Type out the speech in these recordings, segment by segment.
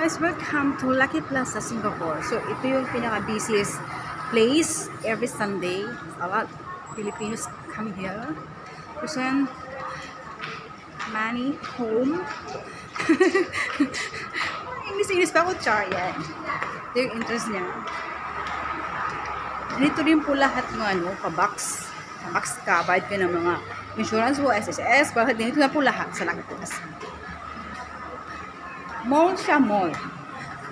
guys, welcome to Lucky Plaza, Singapore. So, ito yung pinaka-busiest place every Sunday. A lot Filipinos come here. Present money home. English pa ako, char yan. Ito yung interest niya. Dito rin po lahat ng pa-box. Pa-box ka, bayad ka ng mga insurance mo, SSS. Bakit dito na po lahat sa Lucky Plaza. Mall siya, mall.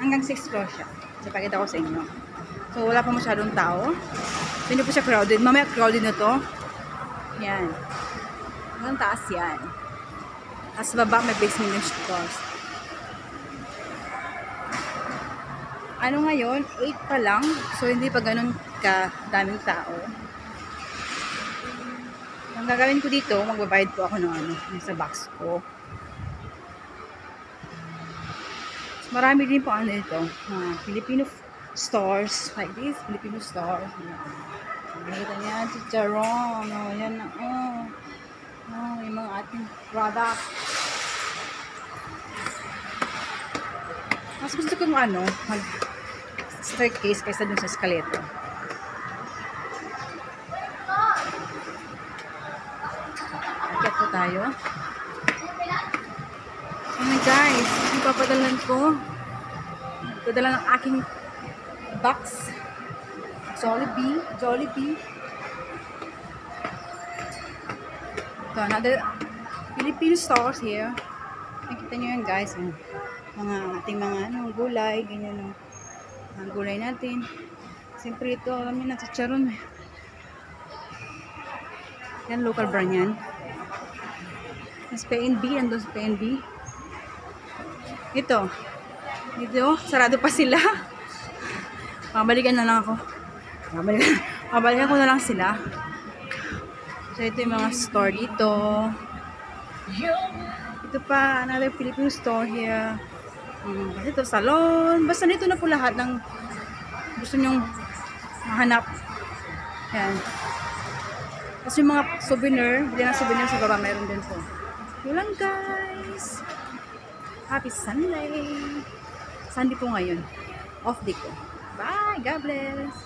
Hanggang 6th floor siya. So, pakita ko sa inyo. So, wala pa masyadong tao. So, hindi po siya crowded. Mamaya crowded na to. Yan. Hanggang taas yan. Tapos baba, may basement yung stores. Ano ngayon? 8 pa lang. So, hindi pa ganun daming tao. Ang gagawin ko dito, magbabayad po ako ng sa box ko. Marami din po ito. Filipino stores. Like this, Filipino stores. Nakikita niya, chicharon. Yan na. Yung mga ating product. Mas gusto ko mag-staircase kaysa dun sa escalator. Akyat po tayo. Oh guys, ipapadalan ko. Padala ng aking box. Jollibee. Ito, another Filipino stores here. Nakita nyo yan guys. Mga ating mga gulay, ganyan mga gulay natin. Siyempre ito, alam nyo na, chicharon. Yan, local brand yan. Mas PNB, andun sa PNB. Ito, sarado pa sila. Mabalikan na lang ako. Mabalikan ko na lang sila. So, ito yung mga store dito. Ito pa, another Filipino store here. Ito, salon. Basta nito na po lahat ng gusto nyong mahanap. Yan. Tapos yung mga souvenir, hindi na souvenir sa baba, meron din po. Yun lang guys. Happy Sunday! Sunday po ngayon. Off day ko. Bye! God bless!